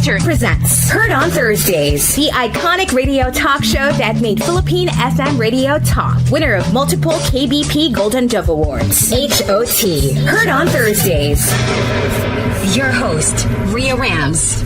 Monster presents Heard on Thursdays, the iconic radio talk show that made Philippine FM radio talk. Winner of multiple KBP Golden Dove Awards. HOT. Heard on Thursdays. Your host, Rhea Rams.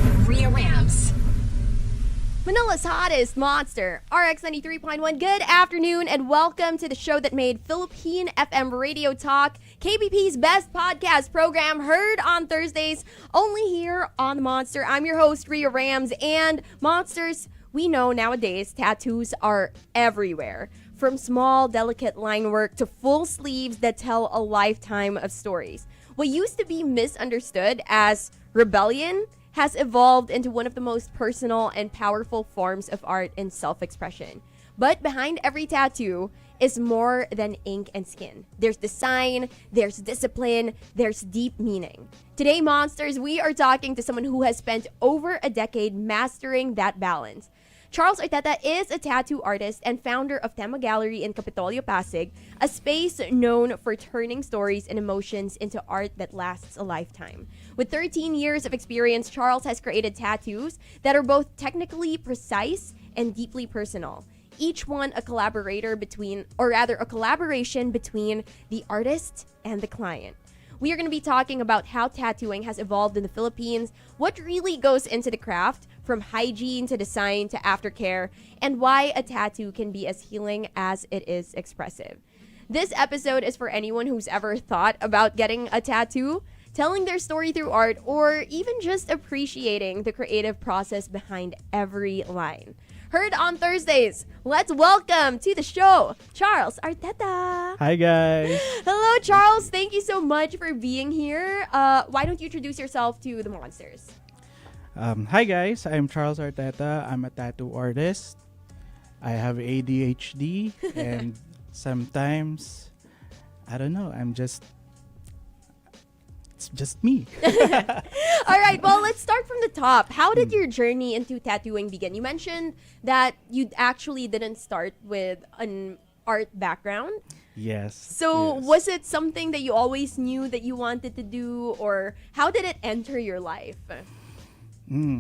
Manila's hottest Monster RX93.1. Good afternoon and welcome to the show that made Philippine FM radio talk KBP's best podcast program, Heard on Thursdays, only here on Monster. I'm your host, Rhea Rams, and Monsters, we know nowadays tattoos are everywhere. From small, delicate line work to full sleeves that tell a lifetime of stories. What used to be misunderstood as rebellion has evolved into one of the most personal and powerful forms of art and self-expression. But behind every tattoo is more than ink and skin. There's design, there's discipline, there's deep meaning. Today, Monsters, we are talking to someone who has spent over a decade mastering that balance. Charles Arteta is a tattoo artist and founder of Tema Gallery in Kapitolyo, Pasig, a space known for turning stories and emotions into art that lasts a lifetime. With 13 years of experience, Charles has created tattoos that are both technically precise and deeply personal. Each one a collaboration between the artist and the client. We are going to be talking about how tattooing has evolved in the Philippines, what really goes into the craft, from hygiene to design to aftercare, and why a tattoo can be as healing as it is expressive. This episode is for anyone who's ever thought about getting a tattoo, telling their story through art, or even just appreciating the creative process behind every line. Heard on Thursdays. Let's welcome to the show, Charles Arteta. Hi, guys. Hello, Charles. Thank you so much for being here. Why don't you introduce yourself to the Monsters? Hi, guys. I'm Charles Arteta. I'm a tattoo artist. I have ADHD, and sometimes, I don't know, it's just me. All right, well, let's start from the top. How did your journey into tattooing begin? You mentioned that you actually didn't start with an art background. Yes. So yes. Was it something that you always knew that you wanted to do, or how did it enter your life?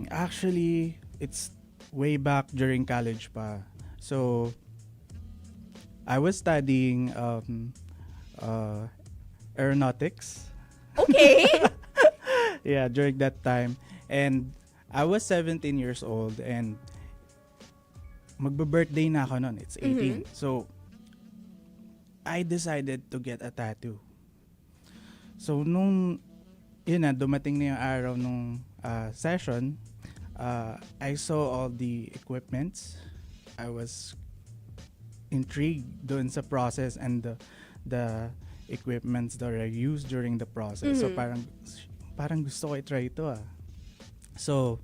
Actually, it's way back during college pa. So, I was studying aeronautics. Okay. Yeah, during that time. And I was 17 years old and magbe-birthday na ako nun. It's 18. So, I decided to get a tattoo. So, dumating na yung araw nung session, I saw all the equipments. I was intrigued doon sa process and the equipments that are used during the process. So parang gusto ko i-try ito . So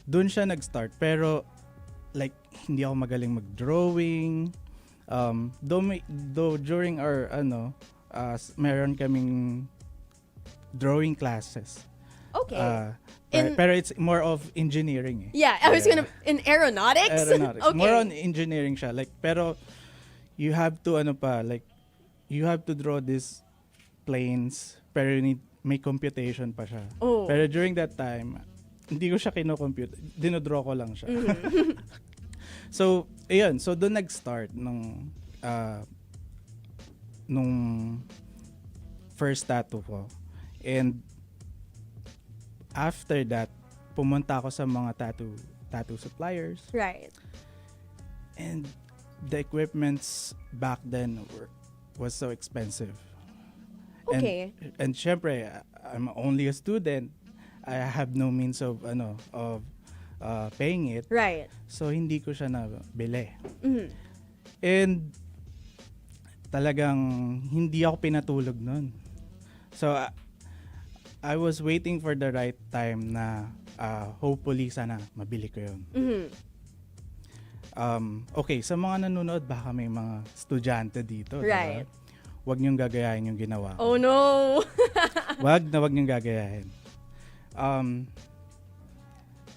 doon siya nag-start, pero like hindi ako magaling mag-drawing. Though during our meron kaming drawing classes. Okay. Pero it's more of engineering . Yeah, I was in aeronautics. Aeronautics. Okay. More on engineering siya. Like, pero you have to you have to draw these planes, pero may computation pa siya. Oh. Pero during that time, hindi ko siya kino-compute. Dinodraw ko lang siya. So, ayun. So, doon nag-start nung first tattoo ko. And after that, pumunta ako sa mga tattoo suppliers. Right. And the equipments back then was so expensive. Okay. And syempre, I'm only a student. I have no means of paying it. Right. So hindi ko siya nabili. And talagang hindi ako pinatulog nun. So I was waiting for the right time na hopefully sana mabili ko yun. Okay, sa mga nanonood, baka may mga estudyante dito. Right. Diba? Huwag niyong gagayahin yung ginawa ko. Oh no! Wag niyong gagayahin.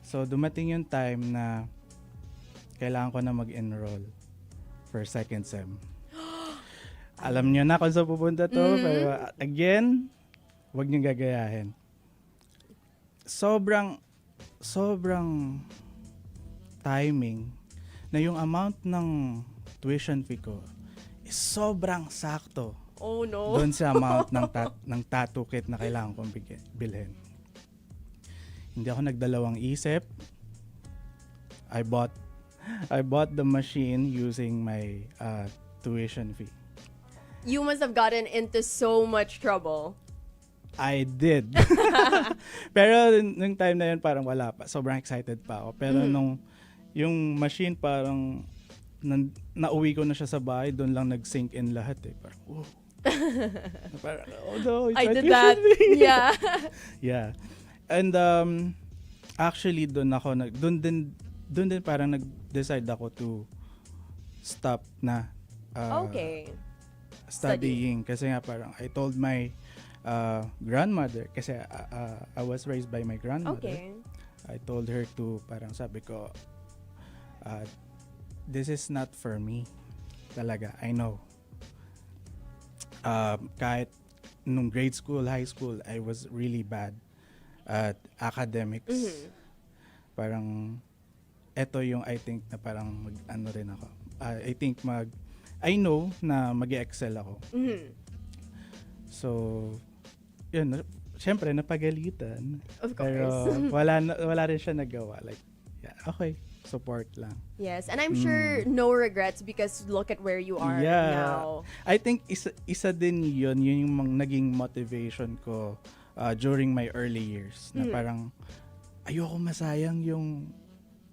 So, dumating yung time na kailangan ko na mag-enroll for second sem. Alam niyo na kung saan pupunta to. Pero again, wag niyong gagayahin. Sobrang sobrang timing na yung amount ng tuition fee ko is sobrang sakto Oh no. doon sa amount ng tattoo kit na kailangan kong bilhin. Hindi ako nagdalawang isip. I bought the machine using my tuition fee. You must have gotten into so much trouble. I did. Pero nung time na yun parang wala pa. Sobrang excited pa ako. Pero nung yung machine parang nauwi ko na siya sa bahay, doon lang nag-sink in lahat eh. Parang, oh. Parang, oh no, it's I my did that. tuition fee. Yeah. Yeah. And actually doon din parang nag-decide ako to stop na Okay. studying kasi nga parang I told my grandmother kasi I was raised by my grandmother. Okay. I told her to parang sabi ko this is not for me talaga. I know. Kahit nung grade school, high school, I was really bad at academics. Parang eto yung I think na parang ano rin ako. I know na mag-excel ako. So, yun, syempre napagalitan. Of course. Pero wala rin siya nagawa. Like, yeah, okay, support lang. Yes, and I'm sure no regrets because look at where you are now. I think isa din yun yung naging motivation ko during my early years. Na parang ayoko masayang yung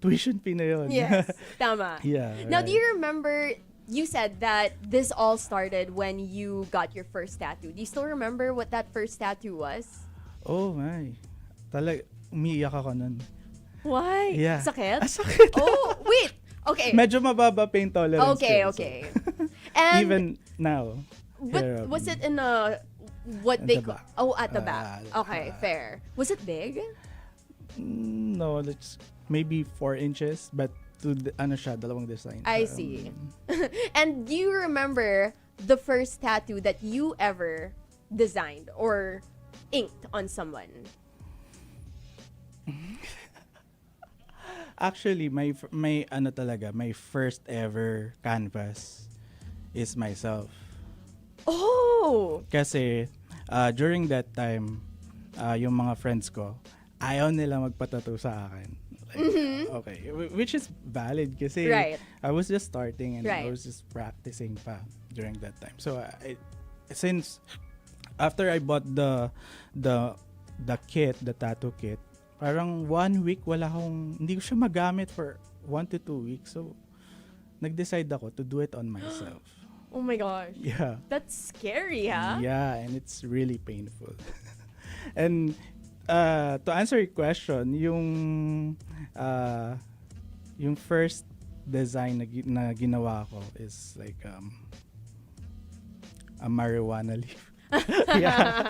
tuition fee na yun. Yes, tama. Yeah. Now, right. do you remember, you said that this all started when you got your first tattoo. Do you still remember what that first tattoo was? Oh my. Talaga, umiiyak ako nun. Why? Yeah. Sakit? Sakit. Oh, wait. Okay. Medyo mababa pain tolerance. Okay, ko, okay. So. And Even now. but was it in a what At they the back. Oh, at the back. Okay, fair. Was it big? No, it's maybe 4 inches, but to ano siya, dalawang design. I see. And do you remember the first tattoo that you ever designed or inked on someone? Actually, my first ever canvas is myself. Oh! Kasi during that time, yung mga friends ko, ayaw nila magpatattoo sa akin. Like, okay, which is valid kasi Right. I was just starting and Right. I was just practicing pa during that time. So since after I bought the kit, the tattoo kit, parang 1 week hindi ko siya magamit for 1 to 2 weeks. So nag-decide ako to do it on myself. Oh my gosh. Yeah. That's scary, huh? Yeah, and it's really painful. And to answer your question, yung first design na ginawa ko is like a marijuana leaf. Yeah.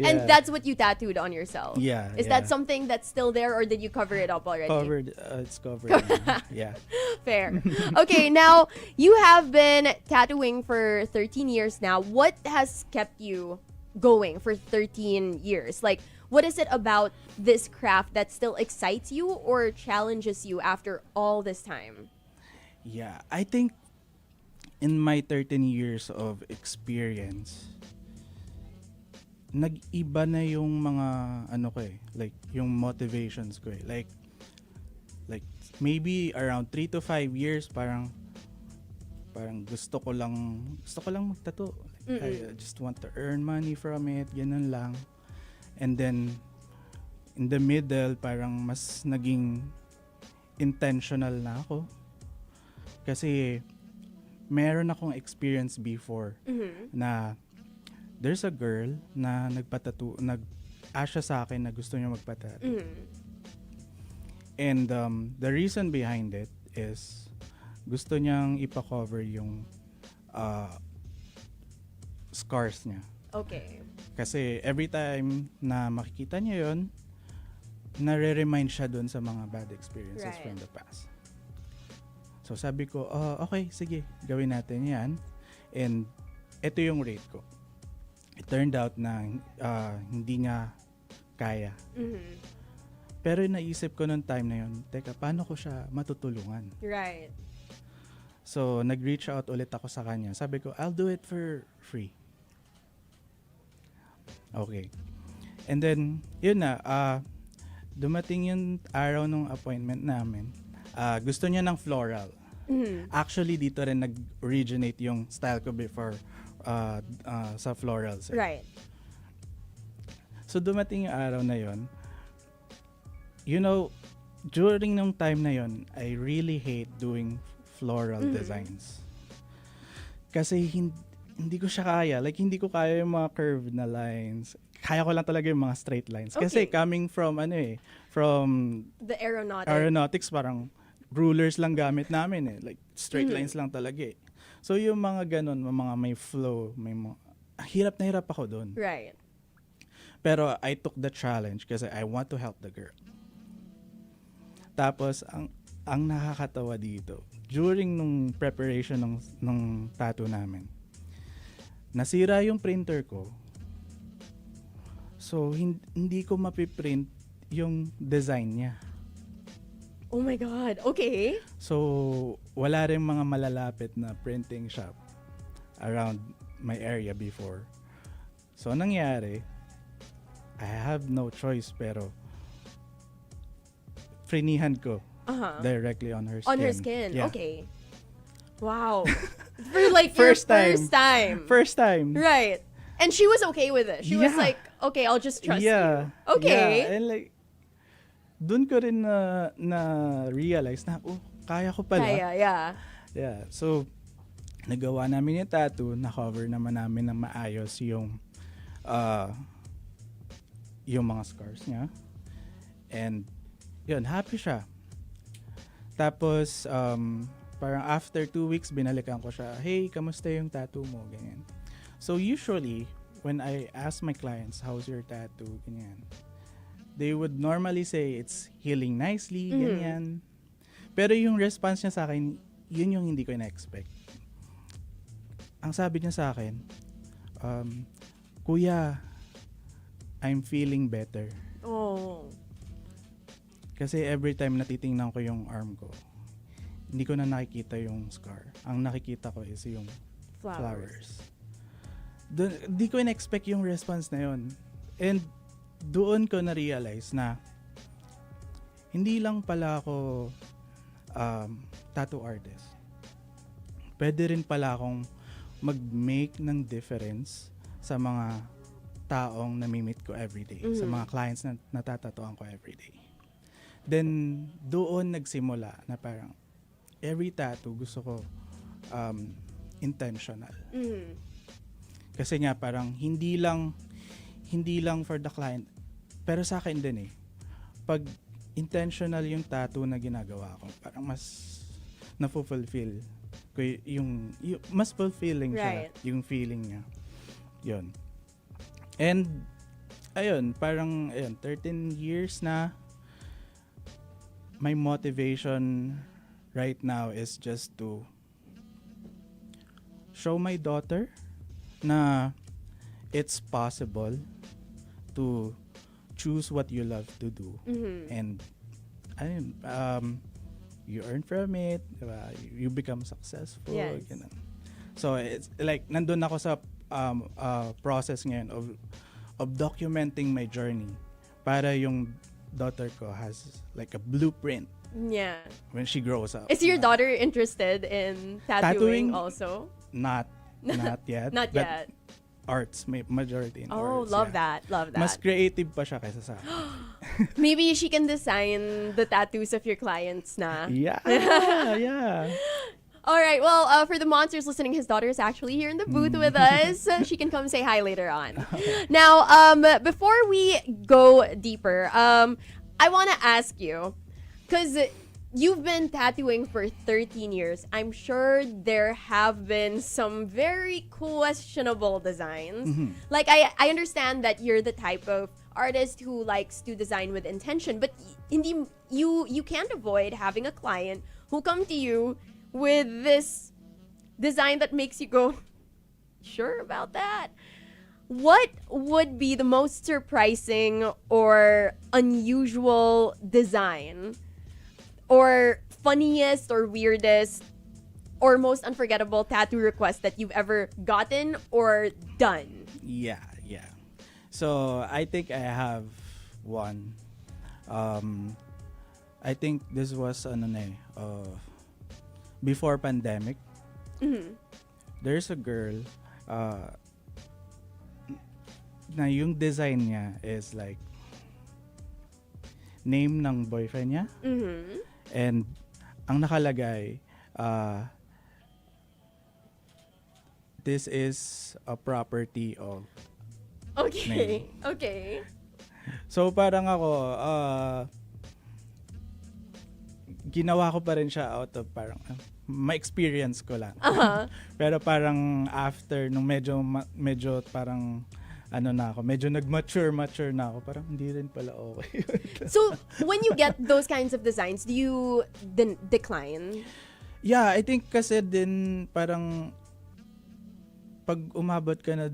And that's what you tattooed on yourself. Yeah. Is that something that's still there or did you cover it up already? Covered? It's covered. Yeah. Fair. Okay, now you have been tattooing for 13 years now. What has kept you going for 13 years? Like, what is it about this craft that still excites you or challenges you after all this time? Yeah, I think in my 13 years of experience, nag-iba na yung mga like yung motivations ko eh. Like maybe around 3 to 5 years parang gusto ko lang magtattoo. Like, I just want to earn money from it, ganun lang. And then in the middle parang mas naging intentional na ako. Kasi meron akong experience before na there's a girl na nag-asya sa akin na gusto niya magpatattoo. And the reason behind it is gusto niyang ipa-cover yung scars niya. Okay. Kasi every time na makikita niya yun, nare-remind siya dun sa mga bad experiences from the past. So sabi ko, okay, sige, gawin natin yan. And ito yung rate ko. It turned out na hindi niya kaya. Pero naisip ko nung time na yun, teka, paano ko siya matutulungan? Right. So, nag-reach out ulit ako sa kanya. Sabi ko, I'll do it for free. Okay. And then, yun na, dumating yung araw ng appointment namin. Gusto niya ng floral. Actually, dito rin nag-originate yung style ko before sa florals. Right. So, dumating yung araw na yun. You know, during nung time na yun, I really hate doing floral designs. Kasi hindi ko siya kaya. Like, hindi ko kaya yung mga curved na lines. Kaya ko lang talaga yung mga straight lines. Kasi coming from, from the aeronautics, parang rulers lang gamit namin Like, straight lines lang talaga So, yung mga ganun, mga may flow, hirap na hirap ako dun. Right. Pero I took the challenge kasi I want to help the girl. Tapos, ang nakakatawa dito, during nung preparation ng tattoo namin, nasira yung printer ko. So, hindi ko mapiprint yung design niya. Oh my God. Okay. So, wala rin mga malalapit na printing shop around my area before. So, nangyari, I have no choice pero frinihan ko directly on her skin. On her skin. Yeah. Okay. Wow. For like First your time. first time. First time. Right. And she was okay with it. She was like, okay, I'll just trust you. Okay. Yeah. And like, dun ko rin na realize na, kaya ko pala. Kaya, yeah. Yeah. So, nagawa namin yung tattoo, na-cover naman namin ng maayos yung mga scars niya. And, yun, happy siya. Tapos, parang after 2 weeks, binalikan ko siya, hey, kamusta yung tattoo mo? Ganyan. So, usually, when I ask my clients, how's your tattoo? Ganyan. They would normally say, it's healing nicely, ganyan. Pero yung response niya sa akin, yun yung hindi ko na-expect. Ang sabi niya sa akin, Kuya, I'm feeling better. Oh. Kasi every time natitingnan ko yung arm ko, hindi ko na nakikita yung scar. Ang nakikita ko is yung flowers. Di ko in-expect yung response na yun. And doon ko na-realize na hindi lang pala ako tattoo artist. Pwede rin pala akong mag-make ng difference sa mga taong namimit ko everyday. Sa mga clients na natatatuan ko everyday. Then, doon nagsimula na parang every tattoo gusto ko intentional. Kasi nga parang hindi lang for the client, pero sa akin din pag intentional yung tattoo na ginagawa ko, parang mas na-fulfill ko yung mas fulfilling siya, yung feeling niya. Yun. And, ayun, parang 13 years na. My motivation right now is just to show my daughter na it's possible to choose what you love to do. And you earn from it, diba? You become successful. Yes. Ganun. So it's like nandun ako sa process ngayon of documenting my journey para yung daughter ko has like a blueprint when she grows up. Is your daughter interested in tattooing also? Not yet. Not but yet. Arts, may majority in arts. Oh, love that. Mas creative pa siya kaysa sa akin. Maybe she can design the tattoos of your clients na. Yeah. All right. Well, for the monsters listening, his daughter is actually here in the booth with us. She can come say hi later on. Now, before we go deeper, I want to ask you, because you've been tattooing for 13 years. I'm sure there have been some very questionable designs. Like, I understand that you're the type of artist who likes to design with intention, but you can't avoid having a client who come to you with this design that makes you go, sure about that? what would be the most surprising or unusual design or funniest or weirdest or most unforgettable tattoo request that you've ever gotten or done? Yeah. So I think I have one. I think this was before pandemic. Mm-hmm. There's a girl na yung design niya is like name ng boyfriend niya. Mm-hmm. And ang nakalagay, this is a property of Okay. name. Okay. So parang ako, ginawa ko pa rin siya out of parang ma-experience ko lang. Uh-huh. Pero parang after nung medyo parang medyo nag-mature na ako. Parang hindi rin pala okay. So, when you get those kinds of designs, do you decline? Yeah, I think kasi din parang pag umabot ka na,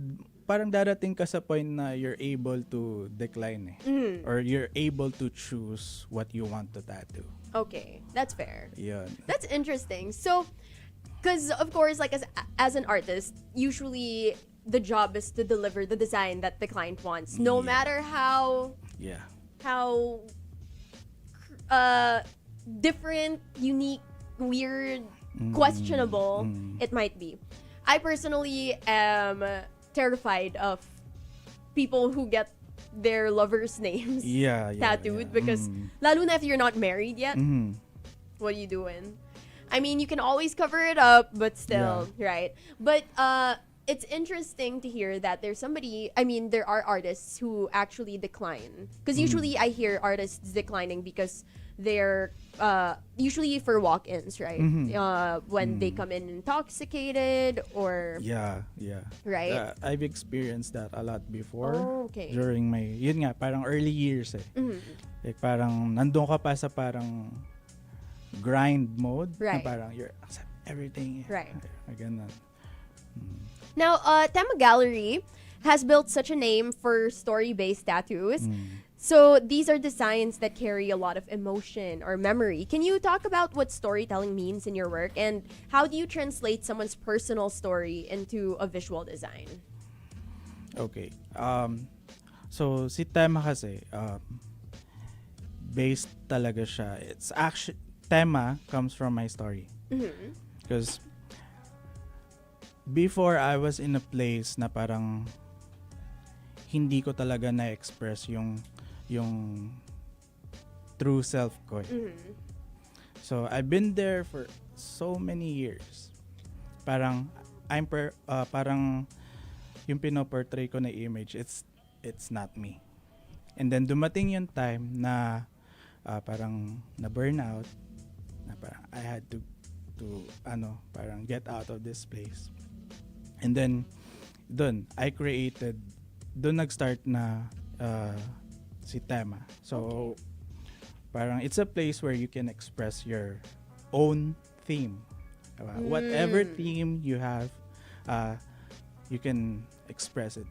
parang darating ka sa point na you're able to decline Mm. or you're able to choose what you want to tattoo. Okay, that's fair. Yun. That's interesting. So, because of course, like as an artist, usually the job is to deliver the design that the client wants, no Yeah. matter how Yeah. different, unique, weird, questionable it might be. I personally am terrified of people who get their lovers' names tattooed because lalo na if you're not married yet, what are you doing? I mean, you can always cover it up, but still, right? But it's interesting to hear that there are artists who actually decline. Because usually I hear artists declining because they're usually for walk-ins, right? When they come in intoxicated or... Yeah. Right? I've experienced that a lot before. Oh, okay. During my, yun nga, parang early years Like parang nandun ka pa sa parang grind mode. Right. Na parang you're accept everything. Right. Ganun. Now, Tema Gallery has built such a name for story-based tattoos. So these are designs that carry a lot of emotion or memory. Can you talk about what storytelling means in your work and how do you translate someone's personal story into a visual design? Okay. So si Tema kasi based talaga siya. It's actually Tema comes from my story. Because before I was in a place na parang hindi ko talaga na-express yung true self ko. So I've been there for so many years. Parang parang yung pinoportray ko na image, it's not me. And then dumating yung time na parang na burnout, na parang I had to parang get out of this place. And then doon nag-start na si Tema. So parang it's a place where you can express your own theme. Whatever theme you have, you can express it.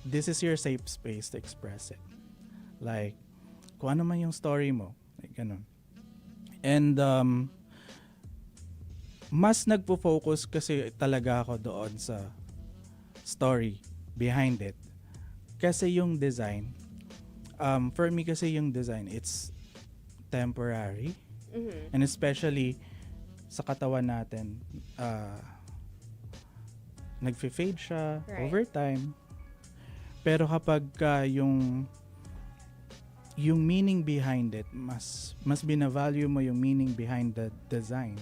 This is your safe space to express it. Like kung ano man yung story mo, like ganun. And mas nagpo-focus kasi talaga ako doon sa story behind it. Kasi yung design, for me kasi yung design, it's temporary. And especially sa katawan natin, nagfe-fade siya over time. Pero kapag yung meaning behind it, mas binavalue mo yung meaning behind the design.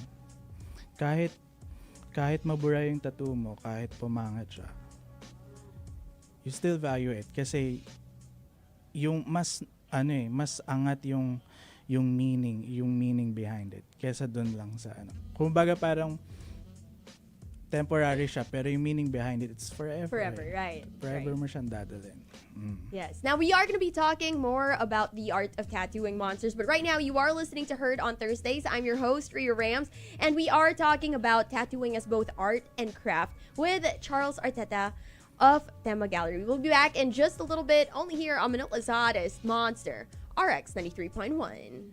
Kahit mabura yung tattoo mo, kahit pumangat siya, you still value it kasi yung mas angat yung meaning behind it kaysa dun lang sa kumbaga parang temporary siya pero yung meaning behind it, it's forever. Right. Forever mo siyang dadalhin. Yes. Now, we are going to be talking more about the art of tattooing monsters, but right now you are listening to Heard on Thursdays. I'm your host, Ria Rams, and we are talking about tattooing as both art and craft with Charles Arteta of Tema Gallery. We'll be back in just a little bit, only here on Manila's hottest Monster RX 93.1.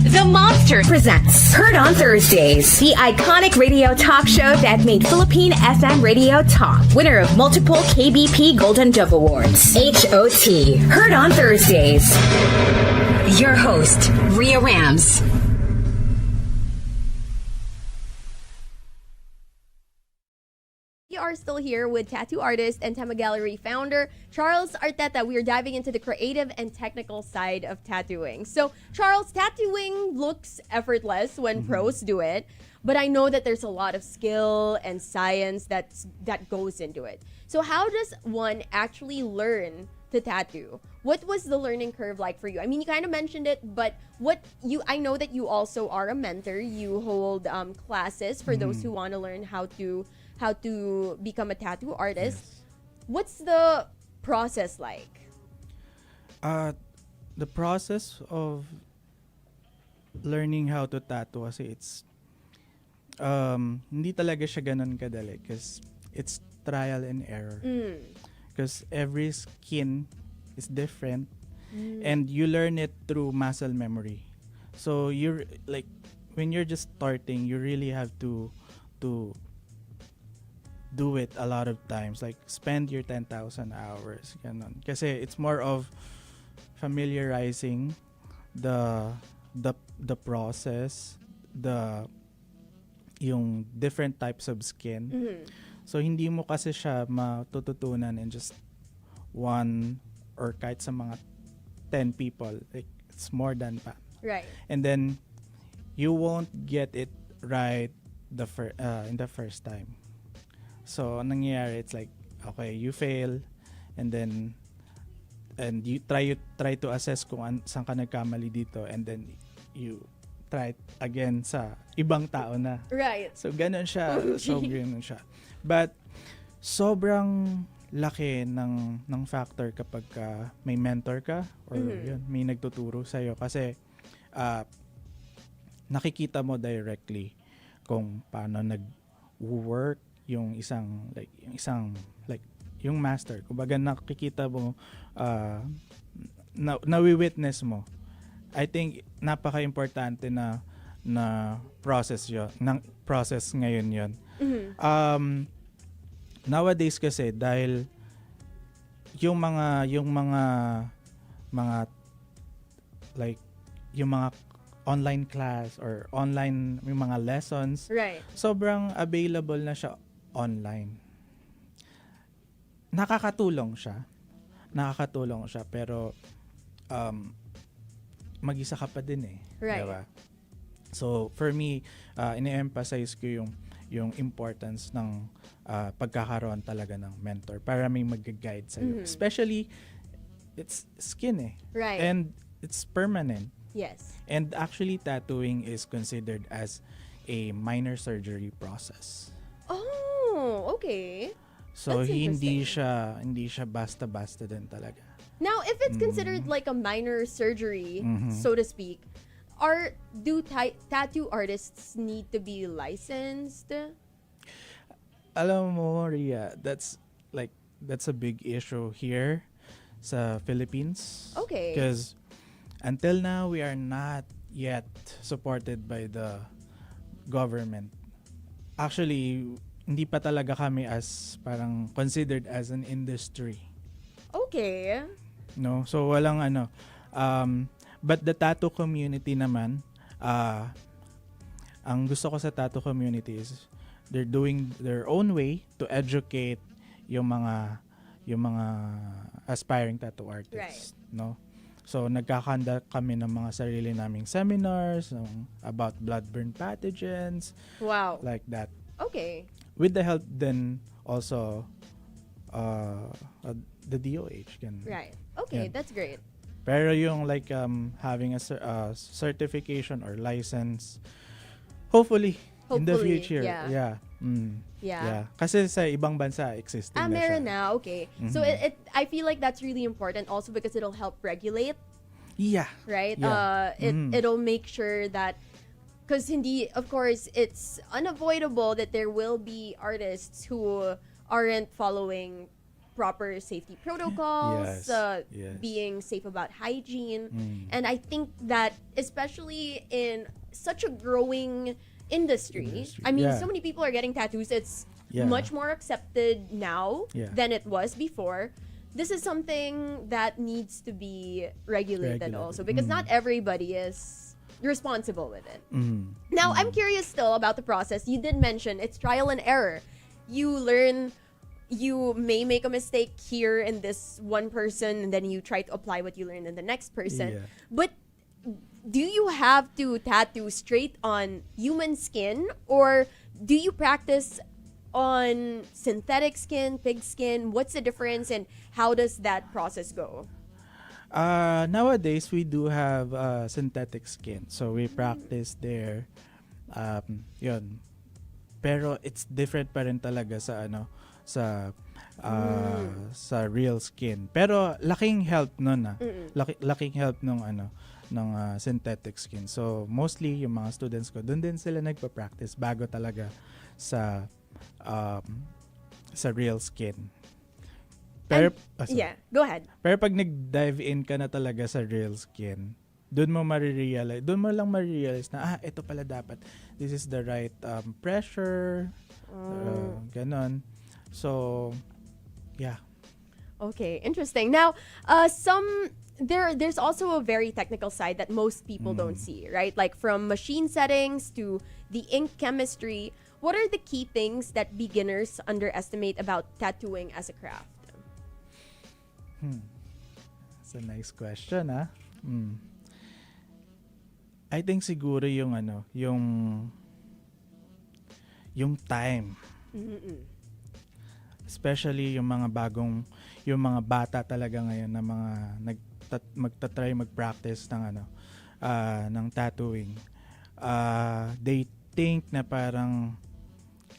The Monster presents Heard on Thursdays, the iconic radio talk show that made Philippine FM radio talk. Winner of multiple KBP Golden Dove Awards. HOT. Heard on Thursdays. Your host, Rhea Rams. We are still here with tattoo artist and Tema Gallery founder Charles Arteta. We are diving into the creative and technical side of tattooing. So, Charles, tattooing looks effortless when pros do it, but I know that there's a lot of skill and science that goes into it. So, how does one actually learn to tattoo? What was the learning curve like for you? I mean, you kind of mentioned it, but I know that you also are a mentor. You hold classes for those who want to learn how to become a tattoo artist. Yes. What's the process like? The process of learning how to tattoo kasi it's hindi talaga siya ganun kadali because it's trial and error. Because every skin is different and you learn it through muscle memory. So you're like when you're just starting, you really have to do it a lot of times, like spend your 10,000 hours ganun. Kasi it's more of familiarizing the process, yung different types of skin. So hindi mo kasi siya matututunan in just one or kahit sa mga 10 people, like it's more than pa. Right. And then you won't get it right in the first time. So, ang nangyayari, it's like, okay, you fail, and you try to assess kung saan ka nagkamali dito, and then you try it again sa ibang tao na. Right. So, ganun siya. So, ganun siya. But, sobrang laki ng factor kapag may mentor ka, or yun, may nagtuturo sa'yo. Kasi, nakikita mo directly kung paano nag-work yung master. Kumbaga nakikita mo, nawi-witness mo. I think napaka-importante na process ngayon yun. Nowadays kasi dahil yung mga like yung mga online class or online yung mga lessons, Right. sobrang available na siya online. Nakakatulong siya pero mag-isa ka pa din eh. Right. Diba? So for me, ine-emphasize ko yung yung importance ng pagkakaroon talaga ng mentor para may mag-guide sa'yo. Especially, it's skin eh. Right. And it's permanent. Yes. And actually, tattooing is considered as a minor surgery process. Oh, okay. So, That's hindi siya basta-basta din talaga. Now, if it's considered like a minor surgery, so to speak, do tattoo artists need to be licensed? Alam mo, Ria, that's a big issue here sa Philippines. Okay. Because until now, we are not yet supported by the government. Actually, hindi pa talaga kami as parang considered as an industry. Okay. No? So, walang ano. But the tattoo community naman, ang gusto ko sa tattoo community is they're doing their own way to educate yung mga aspiring tattoo artists. Right. No? So, nagkakandak kami ng mga sarili naming seminars about blood-borne pathogens. Wow. Like that. Okay. With the help then also the DOH can. Right. Okay, Yeah. that's great. Pero yung like having a certification or license, hopefully in the Hopefully, future. yeah. Yeah. Yeah. Kasi sa ibang bansa existing na siya. Meron na. Okay. So I feel like that's really important also because it'll help regulate, Yeah. right? Yeah. It'll make sure that, because of course, it's unavoidable that there will be artists who aren't following proper safety protocols, Yes. being safe about hygiene. And I think that especially in such a growing industry. I mean, Yeah. so many people are getting tattoos. It's Yeah. much more accepted now Yeah. than it was before. This is something that needs to be regulated also because not everybody is responsible with it. Now, I'm curious still about the process. You did mention it's trial and error. You may make a mistake here in this one person and then you try to apply what you learned in the next person. Yeah. But do you have to tattoo straight on human skin or do you practice on synthetic skin, pig skin? What's the difference and how does that process go? Nowadays we do have synthetic skin. So we practice there. Yun. Pero it's different pa rin talaga sa sa real skin. Pero laking help nun laking help ng synthetic skin. So mostly yung mga students ko doon din sila nagpa-practice bago talaga sa real skin. Pero Yeah, go ahead. pero pag nag-dive in ka na talaga sa real skin, doon mo lang ma-realize na ito pala dapat. This is the right pressure. Ganon. So, yeah. Okay, interesting. Now, there's also a very technical side that most people don't see, right? Like from machine settings to the ink chemistry. What are the key things that beginners underestimate about tattooing as a craft? That's a nice question, I think siguro yung time. Especially yung mga bata talaga ngayon na mga magta-try mag-practice ng tattooing. They think na parang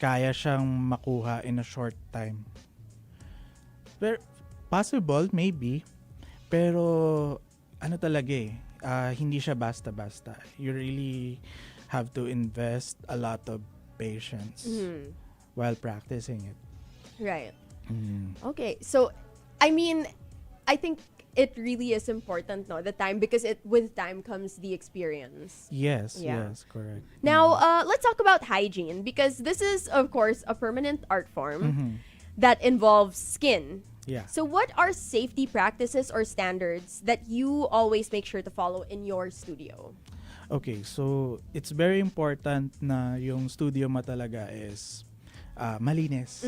kaya siyang makuha in a short time. Pero possible, maybe. Pero hindi siya basta-basta. You really have to invest a lot of patience while practicing it. Right. Okay. So, I mean, I think it really is important, the time, because with time comes the experience. Yes, Yeah. yes, correct. Now, let's talk about hygiene, because this is, of course, a permanent art form that involves skin. Yeah. So what are safety practices or standards that you always make sure to follow in your studio? Okay, so it's very important na yung studio mo talaga is malinis.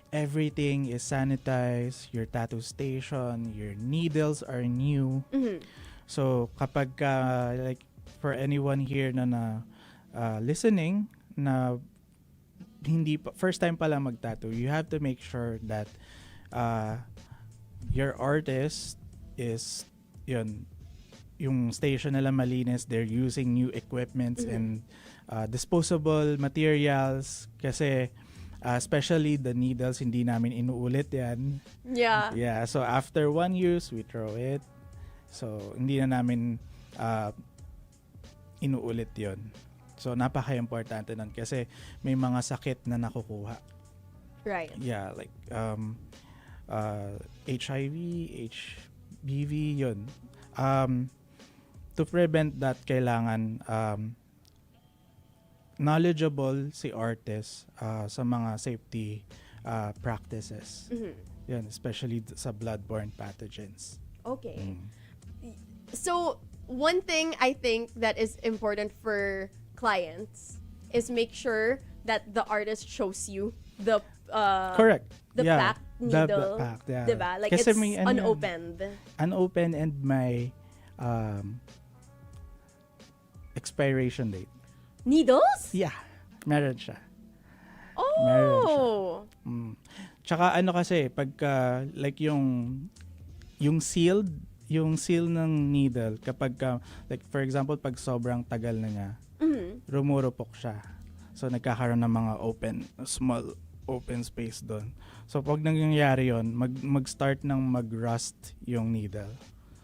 Everything is sanitized, your tattoo station, your needles are new. So kapag like for anyone here na listening na first time pala mag-tattoo, you have to make sure that your artist is yung station nila malinis, they're using new equipments and disposable materials kasi especially the needles, hindi namin inuulit yan. Yeah. Yeah, so after one use, we throw it. So, hindi na namin inuulit yon. So, napaka-importante nun kasi may mga sakit na nakukuha. Right. Yeah, like HIV, HBV, yun. To prevent that, kailangan knowledgeable si artist sa mga safety practices. Yan, especially sa bloodborne pathogens. Okay. So, one thing I think that is important for clients is make sure that the artist shows you the correct. the Yeah. pack needle. The pack, yeah. Diba? Like Kasi it's may unopened. Unopened and may expiration date. Needles? Yeah, meron siya. Oh. Tsaka ano kasi, pagka, like yung seal ng needle, kapag, like for example, pag sobrang tagal na niya, rumurupok siya. So, nagkakaroon ng mga small open space doon. So, pag nangyayari yun, mag-start ng mag-rust yung needle.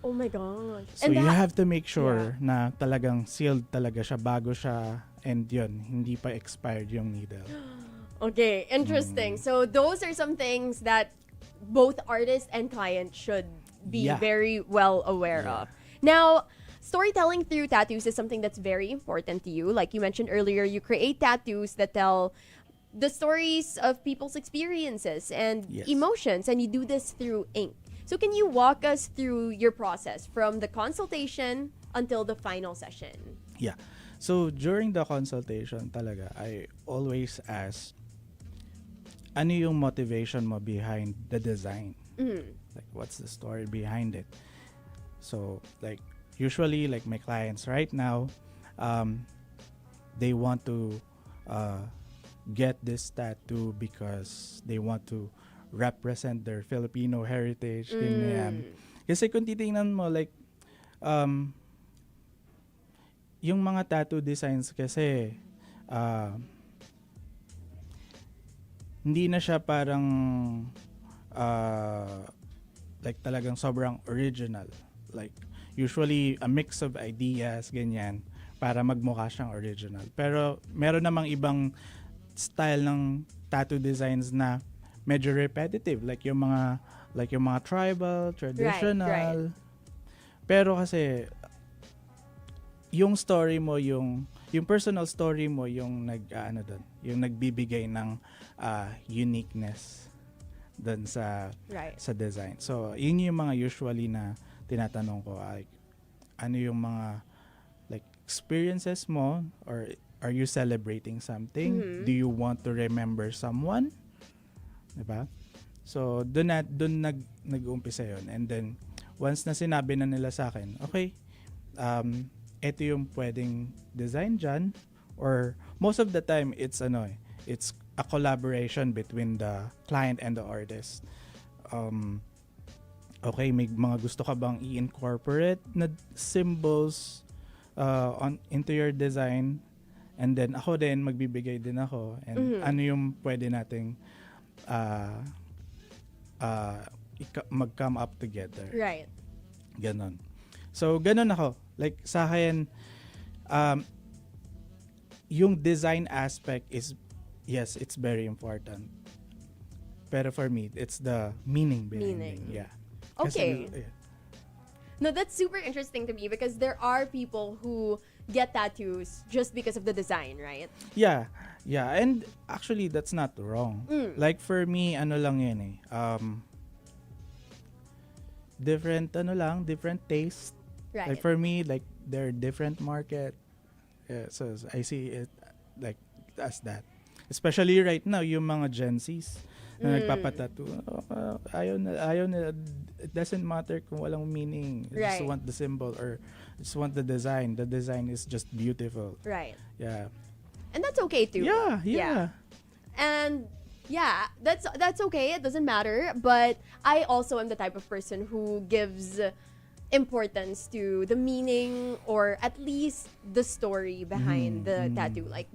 Oh my gosh. So, you have to make sure na talagang sealed talaga siya bago siya, and yun, hindi pa expired yung needle. Okay, interesting. So those are some things that both artist and client should be very well aware of. Now, storytelling through tattoos is something that's very important to you. Like you mentioned earlier, you create tattoos that tell the stories of people's experiences and emotions, and you do this through ink. So can you walk us through your process from the consultation until the final session? Yeah. So, during the consultation talaga, I always ask, ano yung motivation mo behind the design? Like, what's the story behind it? So, like, usually, like my clients right now, they want to get this tattoo because they want to represent their Filipino heritage. Ganyan. Kasi kung titingnan mo, like, yung mga tattoo designs kasi hindi na siya parang like talagang sobrang original. Like usually a mix of ideas, ganyan, para magmukha siyang original. Pero meron namang ibang style ng tattoo designs na medyo repetitive, like yung mga tribal, traditional. Right. Pero kasi yung story mo, yung personal story mo yung yung nagbibigay ng uniqueness doon sa design. So, yun yung mga usually na tinatanong ko, like ano yung mga like experiences mo, or are you celebrating something? Do you want to remember someone? Diba? So, doon nag-uumpisa yun. And then, once na sinabi na nila sa akin, okay, ito yung pwedeng design dyan, or most of the time, it's a collaboration between the client and the artist. Okay, may mga gusto ka bang i-incorporate na symbols into your design? And then, ako din, magbibigay din ako. And ano yung pwede nating mag-come up together. Right. Ganon. So, ganon ako. Like, sa akin, yung design aspect is, yes, it's very important. Pero for me, it's the meaning behind it. Yeah. Okay. No, that's super interesting to me because there are people who get tattoos just because of the design, right? Yeah. Yeah. And actually, that's not wrong. Like for me, ano lang yun eh. Different taste. Right. Like for me, like they're different market. Yeah, so I see it like as that. Especially right now, yung mga Gen Zs na nagpapatattoo. Ayaw na, it doesn't matter kung walang meaning. You just want the symbol or just want the design. The design is just beautiful. Right. Yeah. And that's okay too. Yeah. And yeah, that's okay. It doesn't matter. But I also am the type of person who gives importance to the meaning, or at least the story behind the tattoo. Like,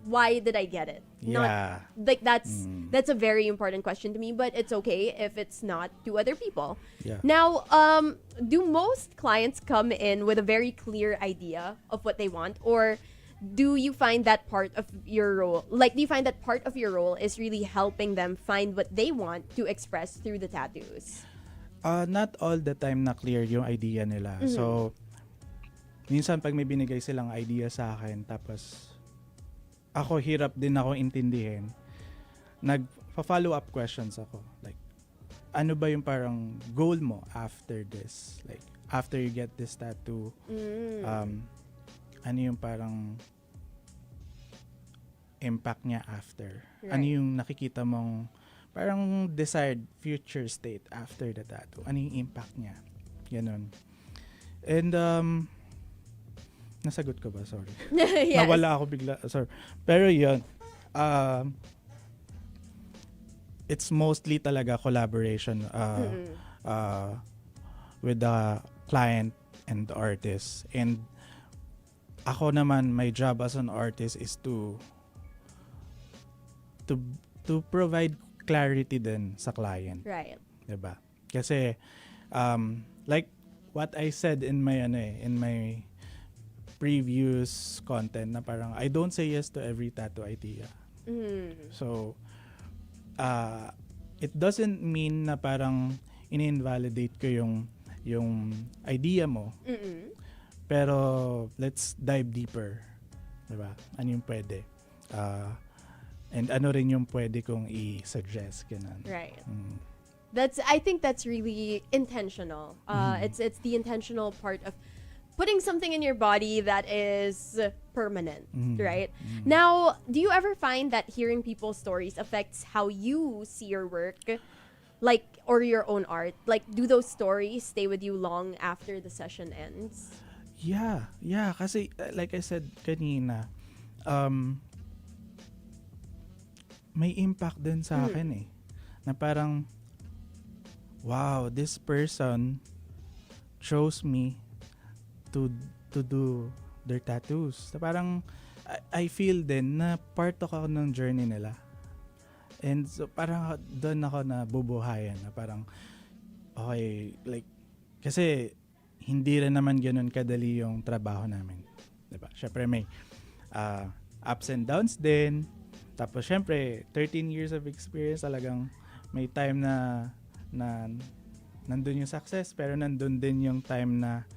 why did I get it? Yeah. Not like that's a very important question to me, but it's okay if it's not to other people. Yeah. Now, do most clients come in with a very clear idea of what they want, or do you find that part of your role, is really helping them find what they want to express through the tattoos? Not all the time na clear yung idea nila. So, minsan pag may binigay silang idea sa akin, tapos ako hirap din ako intindihin, nag-follow up questions ako. Like, ano ba yung parang goal mo after this? Like, after you get this tattoo, ano yung parang impact niya after? Right. Ano yung nakikita mong parang desired future state after the tattoo? Ano yung impact niya? Ganon. And, nasagot ko ba? Sorry. Yes. Nawala ako bigla. Sorry. Pero yun, it's mostly talaga collaboration with the client and the artist. And ako naman, my job as an artist is to provide clarity din sa client. Right. Diba? Kasi like what I said in my previous content, na parang I don't say yes to every tattoo idea. So it doesn't mean na parang in-invalidate ko yung idea mo. Pero let's dive deeper. Diba? Ano yung pwede? And ano rin yung pwede kong i-suggest, ganun. Right. I think that's really intentional. It's the intentional part of putting something in your body that is permanent, right? Now, do you ever find that hearing people's stories affects how you see your work, like, or your own art? Like, do those stories stay with you long after the session ends? Yeah. Kasi like I said kanina, may impact din sa akin eh. Na parang, wow, this person chose me to do their tattoos. Na parang, I feel din na part ako ng journey nila. And so parang doon ako na bubuhayan. Na parang, okay, like, kasi hindi rin naman ganun kadali yung trabaho namin. Diba? Syempre may ups and downs din. Tapos syempre, 13 years of experience, talagang may time na nandun yung success, pero nandun din yung time na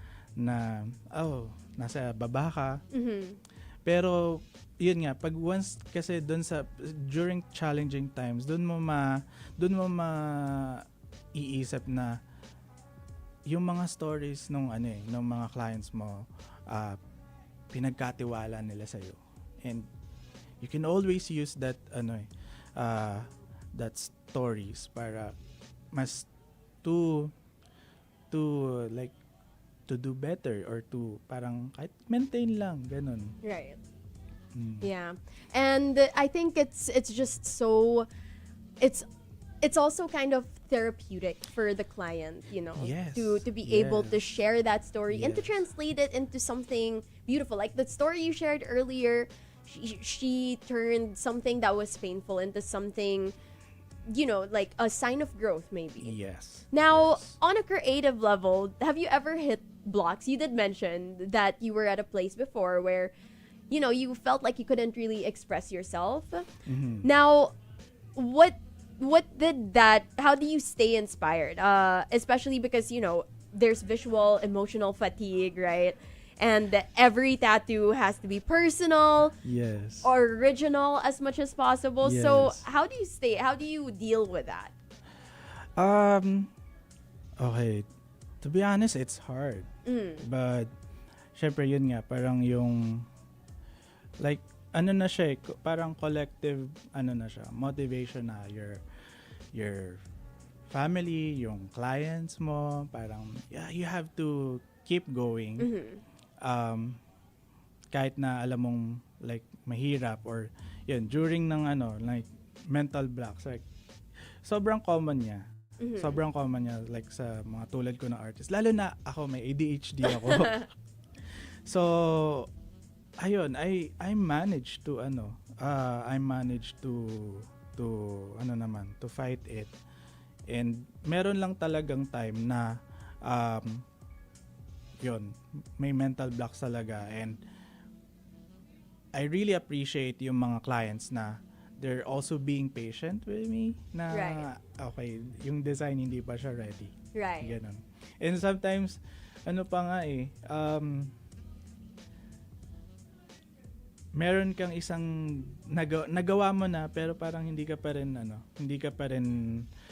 nasa baba ka. Pero yun nga, pag once kasi during challenging times, doon mo iisip na yung mga stories nung mga clients mo, pinagkatiwala nila sa'yo. And you can always use that that stories para mas to do better, or to parang kahit maintain lang ganun. Right. Yeah. And I think it's just so it's also kind of therapeutic for the client, Yes. to be able to Yes. share that story and to Yes. translate it into something beautiful. Like the story you shared earlier, she turned something that was painful into something, like a sign of growth, maybe. Yes. Now, Yes. on a creative level, have you ever hit blocks? You did mention that you were at a place before where, you felt like you couldn't really express yourself. Now, how do you stay inspired? Especially because, there's visual, emotional fatigue, right? And every tattoo has to be personal, Yes. or original as much as possible. So Yes. how do you deal with that? Okay. To be honest, it's hard. But syempre yun nga, parang yung like na siya, parang collective na siya, motivation na your family, yung clients mo, parang you have to keep going. Kahit na alam mong like mahirap, or yun during ng like mental blocks. Like, sobrang common niya. Sobrang common niya, like sa mga tulad ko na artist. Lalo na ako, may ADHD ako. So, ayun, I managed to to fight it. And meron lang talagang time na yun, may mental blocks talaga. And I really appreciate yung mga clients na they're also being patient with me na okay, yung design hindi pa siya ready. Right. Ganun. And sometimes, ano pa nga meron kang isang nagawa mo na pero parang hindi ka pa rin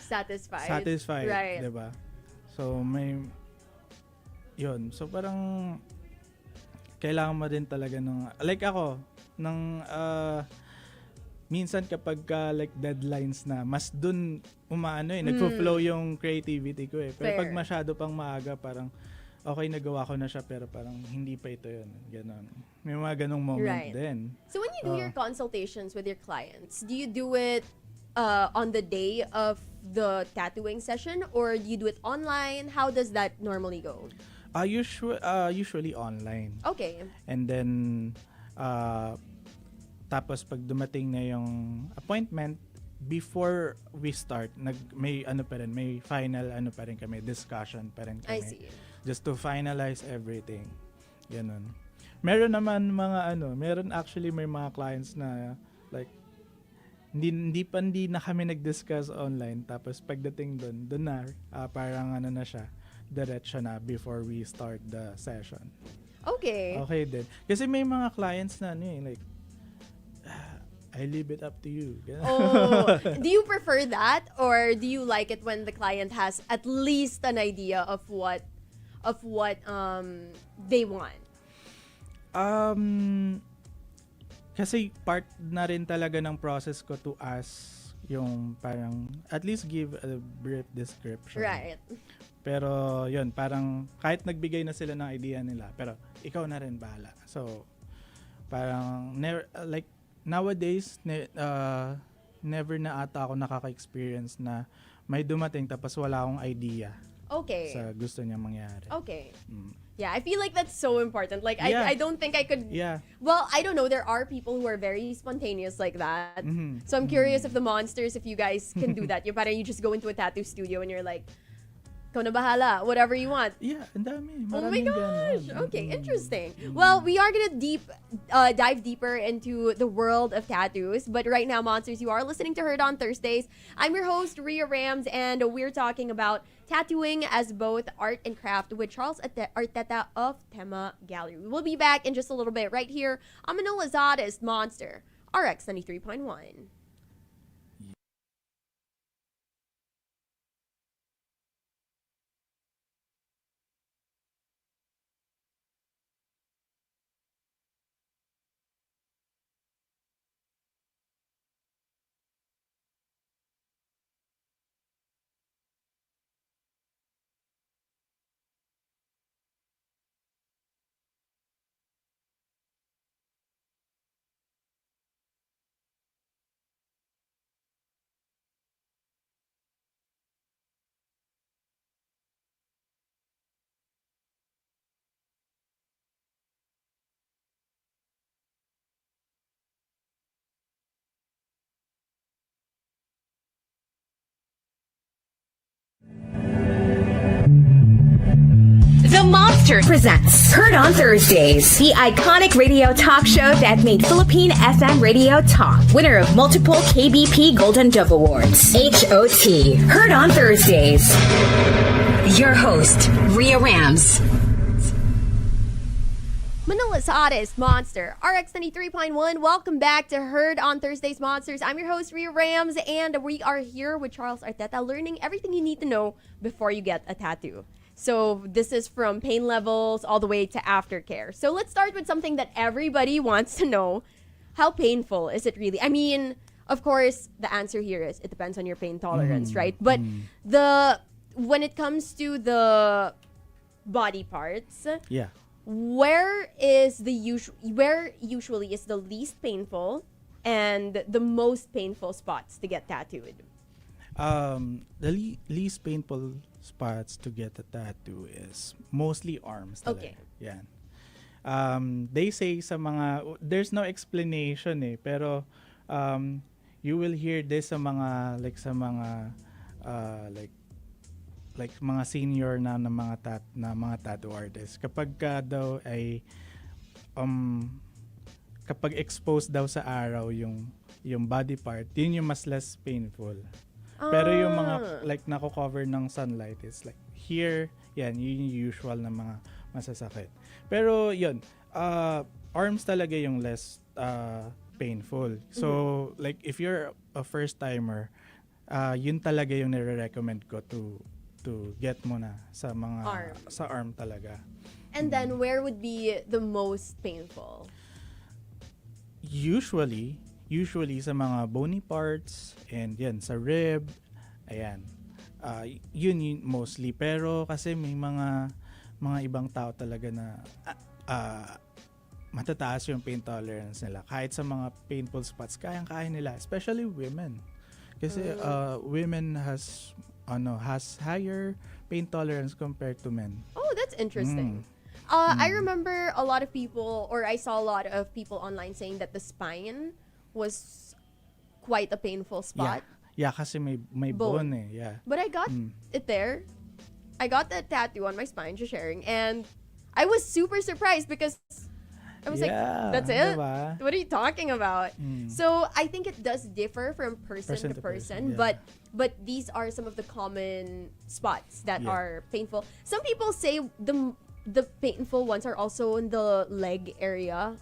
satisfied, right? 'Di ba? So yun. So parang kailangan mo din talaga like ako minsan kapag like deadlines na mas dun nagfo-flow yung creativity ko pero pag masyado pang maaga parang okay, nagawa ko na siya pero parang hindi pa ito yun. Ganon. May mga ganong moment din. So when you do your consultations with your clients, do you do it on the day of the tattooing session or do you do it online? How does that normally go? Usually online. Okay. And then tapos pag dumating na yung appointment, before we start, may final kami, discussion pa rin kami. I see. Just to finalize everything. Ganun. Meron naman meron actually may mga clients na like hindi na kami nag-discuss online tapos pagdating doon na parang na siya, diretso na before we start the session. Okay. Okay din. Kasi may mga clients na like I leave it up to you. Oh, do you prefer that or do you like it when the client has at least an idea of what they want? Kasi part na rin talaga ng process ko to ask yung parang at least give a brief description. Right. Pero yun, parang kahit nagbigay na sila ng idea nila, pero ikaw na rin bahala. So, parang like nowadays, never na ata ako nakaka-experience na may dumating tapos wala akong idea. Okay. Sa gusto niya mangyari. Okay. Yeah, I feel like that's so important. Like, I don't think I could... Yeah. Well, I don't know. There are people who are very spontaneous like that. So I'm curious if the Monsters, if you guys can do that. You just go into a tattoo studio and you're like, ikaw na bahala, whatever you want. Yeah, ang dami. Oh my gosh. Ganun. Okay, interesting. Well, we are gonna dive deeper into the world of tattoos. But right now, Monsters, you are listening to Heard on Thursdays. I'm your host, Rhea Rams, and we're talking about tattooing as both art and craft with Charles Arteta of Tema Gallery. We'll be back in just a little bit right here on Manila's hottest Monster RX93.1. The Monster presents Heard on Thursdays, the iconic radio talk show that made Philippine FM radio talk. Winner of multiple KBP Golden Dove Awards. HOT. Heard on Thursdays. Your host, Rhea Rams. Manila's hottest Monster RX93.1. Welcome back to Heard on Thursdays Monsters. I'm your host, Rhea Rams, and we are here with Charles Arteta, learning everything you need to know before you get a tattoo. So this is from pain levels all the way to aftercare. So let's start with something that everybody wants to know. How painful is it really? I mean, of course, the answer here is it depends on your pain tolerance, right? But when it comes to the body parts, where usually is the least painful, and the most painful spots to get tattooed? The least painful spots to get a tattoo is mostly arms talaga. Okay. Yan. They say sa mga, there's no explanation pero you will hear this sa mga like mga senior na mga tattoo artists. Kapag ka daw ay kapag exposed daw sa araw yung body part, yun yung mas less painful. Pero yung mga like nako-cover ng sunlight is like here, yan, yun yung usual na mga masasakit. Pero yun, arms talaga yung less painful. So like if you're a first timer, yun talaga yung nire-recommend ko to get mo na sa mga sa arm talaga. And then where would be the most painful? Usually sa mga bony parts and yan sa rib, ayan. Yun mostly, pero kasi may mga ibang tao talaga na matataas yung pain tolerance nila. Kahit sa mga painful spots, kayang-kaya nila, especially women. Kasi women has higher pain tolerance compared to men. Oh, that's interesting. I remember a lot of people, or I saw a lot of people online saying that the spine was quite a painful spot. Yeah, kasi may bone yeah. But I got it there. I got that tattoo on my spine, just sharing, and I was super surprised because I was like, that's it? Diba? What are you talking about? So I think it does differ from person to person, but these are some of the common spots that are painful. Some people say the painful ones are also in the leg area,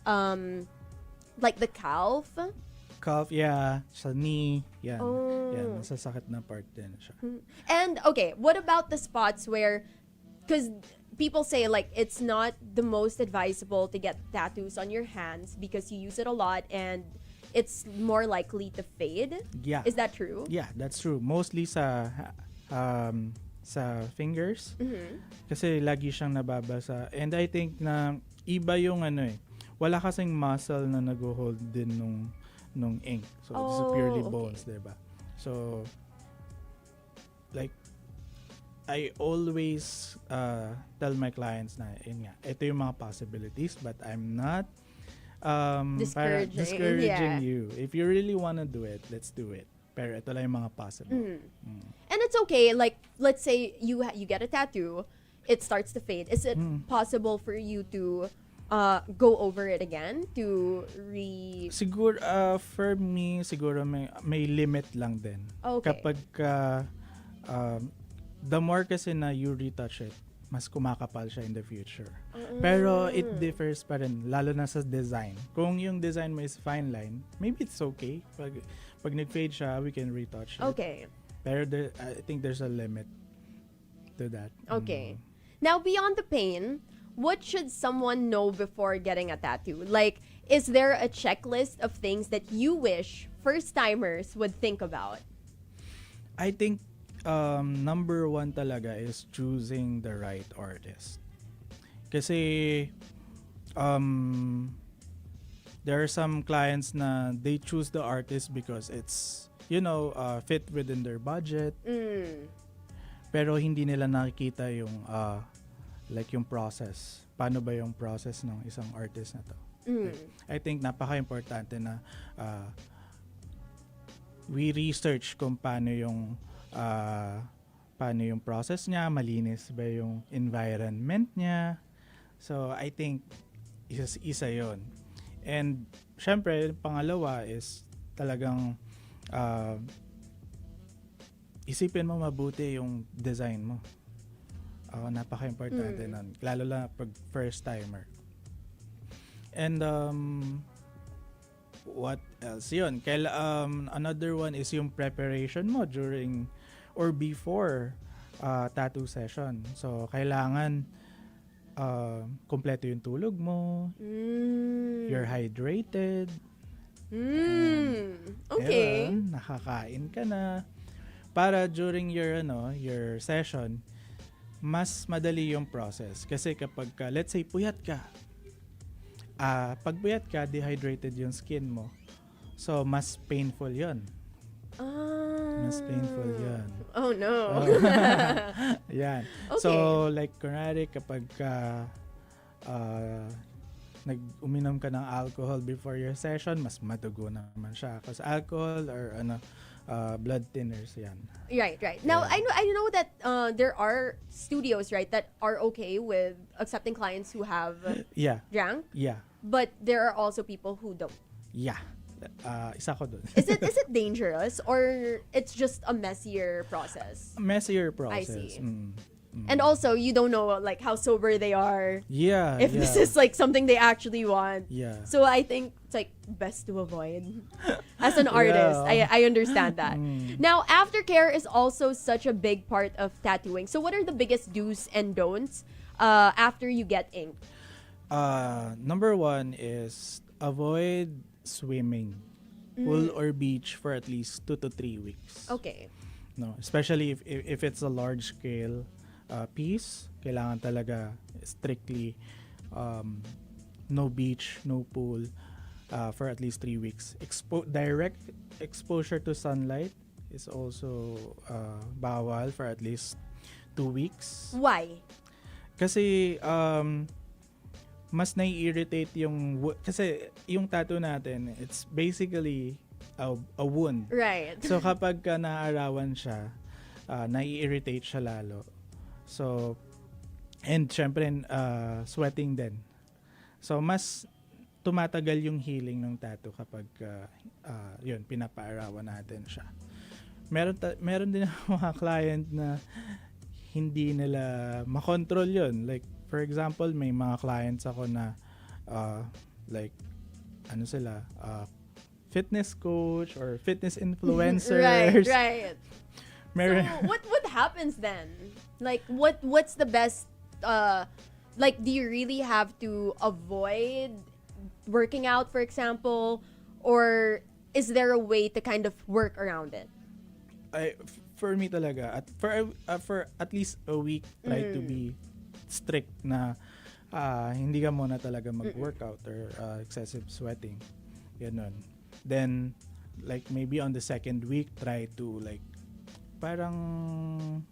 like the calf, sa knee, yan. Yan, masasakit na part din siya. And okay, what about the spots where, because people say like it's not the most advisable to get tattoos on your hands because you use it a lot and it's more likely to fade. Yeah. Is that true? Yeah, that's true. Mostly sa fingers. Kasi lagi siyang nababasa. And I think na iba yung wala kasing muscle na nag-hold din nung ink. So it's purely bones, diba? So like I always tell my clients na ito yung mga possibilities, but I'm not discouraging you. If you really wanna do it, let's do it. Pero ito lang yung mga possible. And it's okay, like let's say you get a tattoo, it starts to fade. Is it possible for you to go over it again to siguro for me siguro may limit lang din. Okay. Kapag the more kasi na you retouch it, mas kumakapal siya in the future. Pero it differs pa rin, lalo na sa design. Kung yung design mo is fine line, maybe it's okay. Pag nag-fade siya, we can retouch it. Okay. Pero I think there's a limit to that. Okay. Now, beyond the pain, what should someone know before getting a tattoo? Like, is there a checklist of things that you wish first-timers would think about? I think number one talaga is choosing the right artist. Kasi there are some clients na they choose the artist because it's fit within their budget. Pero hindi nila nakikita yung yung process. Paano ba yung process ng isang artist na to? I think napaka-importante na we research kung paano yung process niya, malinis ba yung environment niya. So I think isa yon. And syempre pangalawa is talagang isipin mo mabuti yung design mo. Napaka-importante nun. Lalo lang pag first timer. And what else? Yun. Another one is yung preparation mo during or before tattoo session. So, kailangan kompleto yung tulog mo. You're hydrated. Okay. Nakakain ka na. Para during your session, mas madali yung process. Kasi kapag let's say puyat ka, pag puyat ka, dehydrated yung skin mo, So, mas painful yun. Mas painful yun. Oh, no. Yan. Okay. So, like, kunwari, kapag uminom ka ng alcohol before your session, mas madugo naman siya. Kasi alcohol or blood thinners, yan. Right. Now, Yeah. I know that there are studios, right, that are okay with accepting clients who have Yeah. drank, Yeah. but there are also people who don't. Yeah. Isa ko dun. Is it dangerous, or it's just a messier process? Messier process. see. Mm. And also, you don't know like how sober they are. Yeah. If this is like something they actually want. Yeah. So I think it's like best to avoid. As an artist, Yeah. I understand that. Now, aftercare is also such a big part of tattooing. So what are the biggest do's and don'ts after you get ink? Number 1 is avoid swimming, pool or beach for at least 2 to 3 weeks. Okay. No, especially if it's a large scale piece, kailangan talaga strictly no beach, no pool for at least 3 weeks. Direct exposure to sunlight is also bawal for at least 2 weeks. Why? Kasi mas nai-irritate yung kasi yung tattoo natin, it's basically a wound. Right. So kapag ka naarawan siya, nai-irritate siya lalo. So and syempre sweating din. So mas tumatagal yung healing ng tattoo kapag yun pinapaarawan natin siya. Meron din mga client na hindi nila makontrol yun. Like for example, may mga clients ako na like fitness coach or fitness influencers. Right. So what happens then? Like what's the best like do you really have to avoid working out, for example, or is there a way to kind of work around it? For me talaga for at least a week try to be strict na hindi ka muna talaga mag-workout or excessive sweating. Ganun. Then like maybe on the second week try to like parang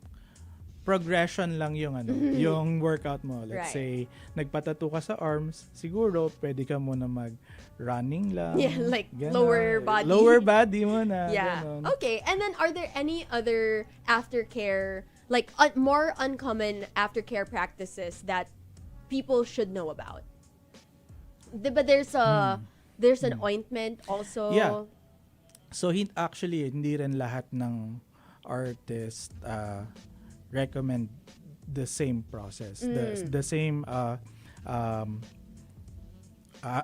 progression lang yung yung workout mo. Let's say nagpatattoo ka sa arms, siguro pwede ka muna mag-running lang. Yeah, like ganun. lower body. Lower body muna. Yeah. Ganun. Okay. And then are there any other aftercare, like more uncommon aftercare practices that people should know about? But there's an ointment also. Yeah. So actually hindi rin lahat ng artist recommend the same process, the same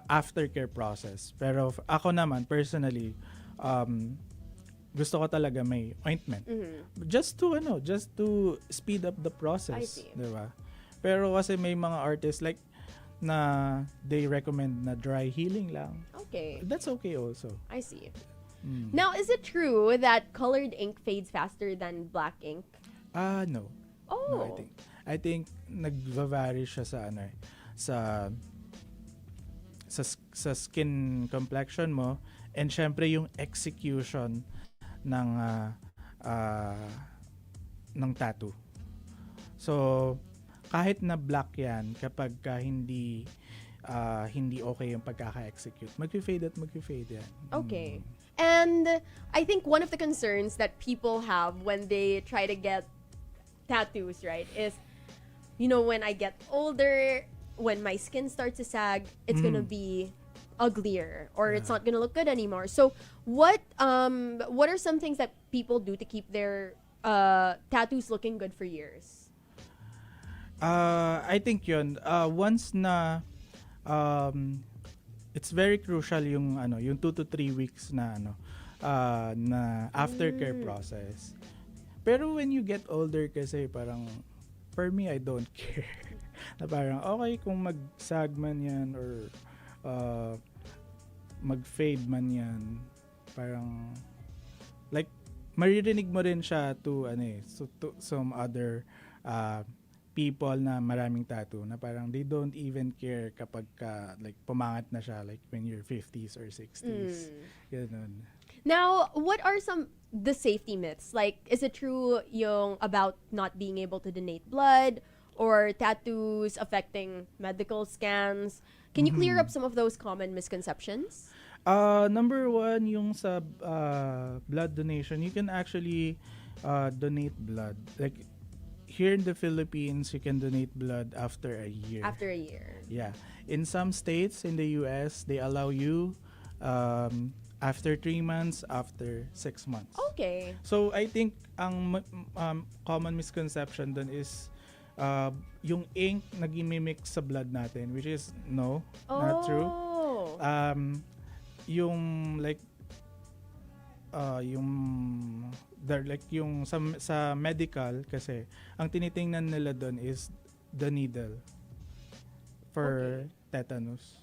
aftercare process. Pero ako naman personally gusto ko talaga may ointment. Just to speed up the process, I see. 'di ba? Pero kasi may mga artists like na they recommend na dry healing lang. Okay. That's okay also. I see. Now, is it true that colored ink fades faster than black ink? No. Oh. No, I think nagva-vary siya sa skin complexion mo, and syempre yung execution ng tattoo. So kahit na black yan, kapag hindi okay yung pagkaka-execute, mag-fade yan. Okay. And I think one of the concerns that people have when they try to get tattoos, right, is, when I get older, when my skin starts to sag, it's gonna be uglier, or it's not gonna look good anymore. So what are some things that people do to keep their tattoos looking good for years? I think yun, once na it's very crucial yung 2 to 3 weeks na na aftercare process. Pero when you get older kasi parang for me I don't care. Na parang okay kung mag-sag man yan or mag-fade man yan. Parang like maririnig mo rin siya to to some other people na maraming tattoo na parang they don't even care kapag like pumangat na siya like when you're 50s or 60s. Ganun. Now, what are the safety myths? Like, is it true yung about not being able to donate blood or tattoos affecting medical scans? Can you clear up some of those common misconceptions? Number one, yung sa blood donation, you can actually donate blood. Like, here in the Philippines, you can donate blood after a year. After a year. Yeah. In some states in the US, they allow you after 3 months, after 6 months. Okay. So, I think ang common misconception dun is yung ink nag-mimic sa blood natin, which is not true. Yung like yung sa medical kasi ang tinitingnan nila doon is the needle for tetanus.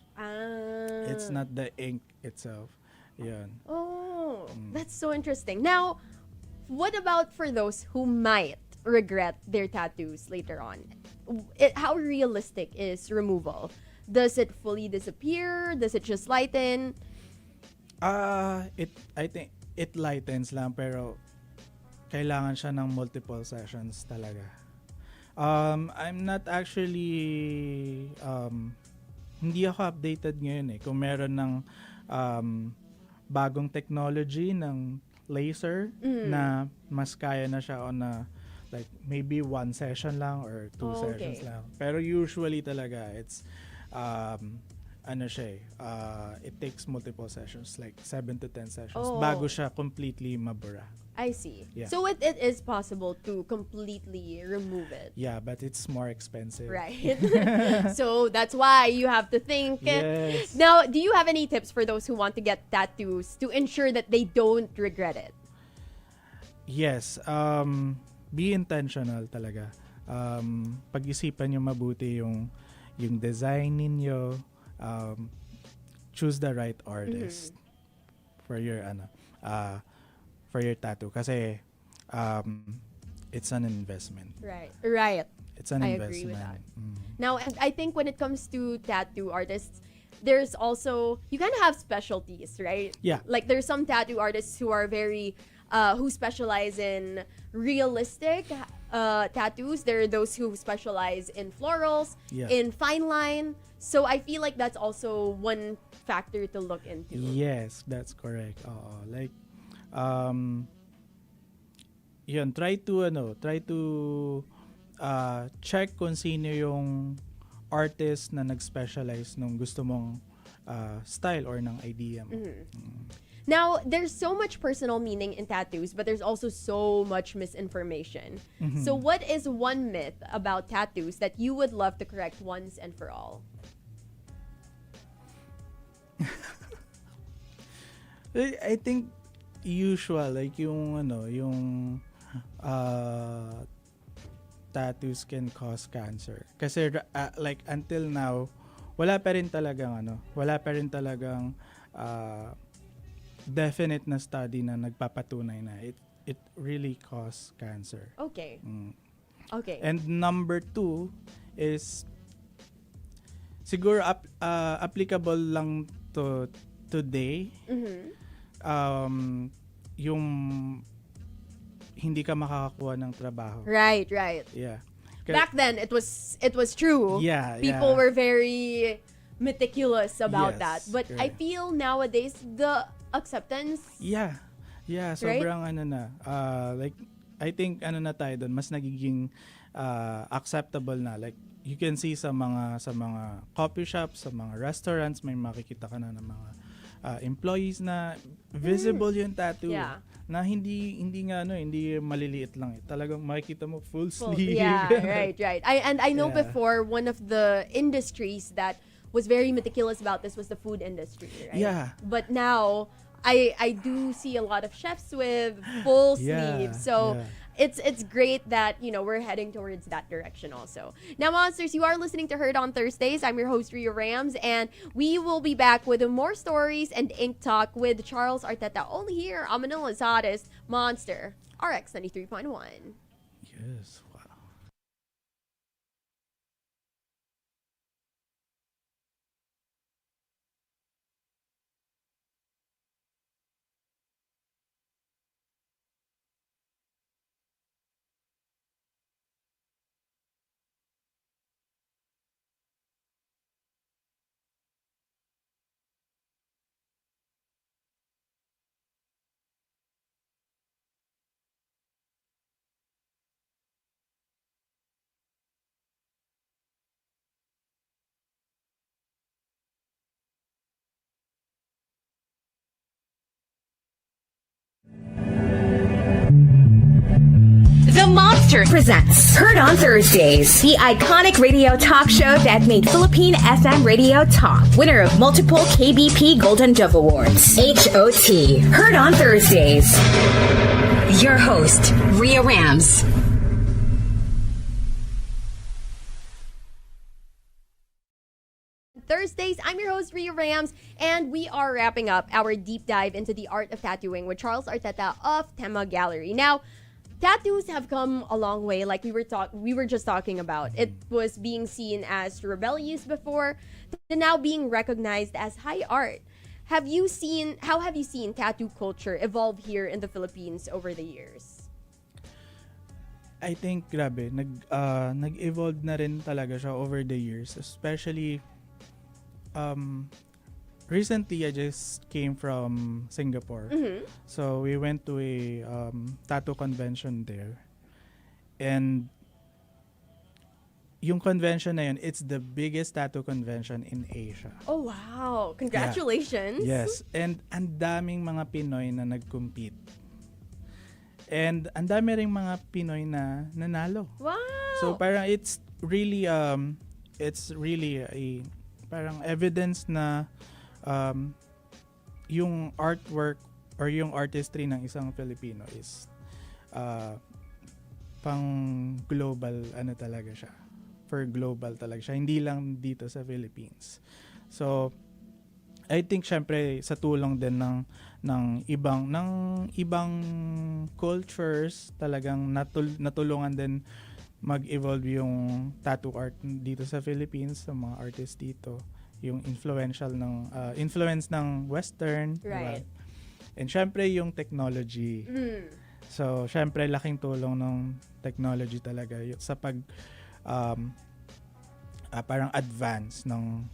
It's not the ink itself. Yan. That's so interesting. Now, what about for those who might regret their tattoos later on? How realistic is removal? Does it fully disappear? Does it just lighten? I think it lightens lang pero kailangan siya ng multiple sessions talaga. I'm not actually hindi ako updated ngayon kung meron ng bagong technology ng laser na mas kaya na siya on like maybe 1 session lang or 2 sessions lang. Pero usually talaga it's it takes multiple sessions, like 7 to 10 sessions bago siya completely mabura. I see. Yeah. So it is possible to completely remove it. Yeah, but it's more expensive. Right. So that's why you have to think. Yes. Now, do you have any tips for those who want to get tattoos to ensure that they don't regret it? Yes. Be intentional talaga. Pag-isipan nyo mabuti yung design ninyo. Choose the right artist for your tattoo kasi it's an investment. Right. It's an investment. I agree with that. Now, and I think when it comes to tattoo artists, there's also, you kind of have specialties, right? Yeah. Like there's some tattoo artists who are who specialize in realistic tattoos. There are those who specialize in florals, in fine line. So I feel like that's also one factor to look into. Yes, that's correct. Like yun, try to check kung sino yung artist na nag-specialize nung gusto mong style or ng idea mo. Now, there's so much personal meaning in tattoos, but there's also so much misinformation. So what is one myth about tattoos that you would love to correct once and for all? I think usual, like yung tattoos can cause cancer. Kasi like until now, wala pa rin talagang definite na study na nagpapatunay na it really cause cancer. Okay. Okay. And number 2 is siguro applicable lang to today. Yung hindi ka makakakuha ng trabaho. Right. Yeah. Back then, it was true. Yeah. People were very meticulous about Yes, that. But I correct. feel nowadays, the acceptance... Yeah, sobrang like I think na tayo doon, mas nagiging acceptable na. Like you can see sa mga coffee shops, sa mga restaurants, may makikita ka na ng mga employees na visible yung tattoo. Yeah. Na hindi maliliit lang. Talagang makikita mo full sleeve. Yeah, right. I know before, one of the industries that was very meticulous about this was the food industry, right? Yeah. But now, I do see a lot of chefs with full sleeves. So it's great that, we're heading towards that direction also. Now, Monsters, you are listening to Heard on Thursdays. I'm your host, Rio Rams, and we will be back with more stories and ink talk with Charles Arteta, only here on Manila's hottest Monster RX93.1. Yes. presents Heard on Thursdays, the iconic radio talk show that made Philippine FM radio talk. Winner of multiple KBP Golden Dove Awards. HOT. Heard on Thursdays. Your host, Rhea Rams. Thursdays. I'm your host, Rhea Rams, and we are wrapping up our deep dive into the art of tattooing with Charles Arteta of Tema Gallery. Now, tattoos have come a long way, like we were just talking about. It was being seen as rebellious before, to now being recognized as high art. How have you seen tattoo culture evolve here in the Philippines over the years? I think, grabe, nag-evolve na rin talaga siya over the years. Especially, recently I just came from Singapore. So we went to a tattoo convention there. And yung convention na yun, it's the biggest tattoo convention in Asia. Oh, wow. Congratulations. Yeah. Yes. And ang daming mga Pinoy na nag-compete. And ang dami ring mga Pinoy na nanalo. Wow. So parang it's really a parang evidence na yung artwork or yung artistry ng isang Filipino is pang global talaga siya. For global talaga siya. Hindi lang dito sa Philippines. So I think syempre sa tulong din ng ibang cultures talagang natulungan din mag-evolve yung tattoo art dito sa Philippines, sa mga artists dito, yung influence ng western, right? Diba? And syempre yung technology. So syempre laking tulong ng technology talaga sa pag parang advance ng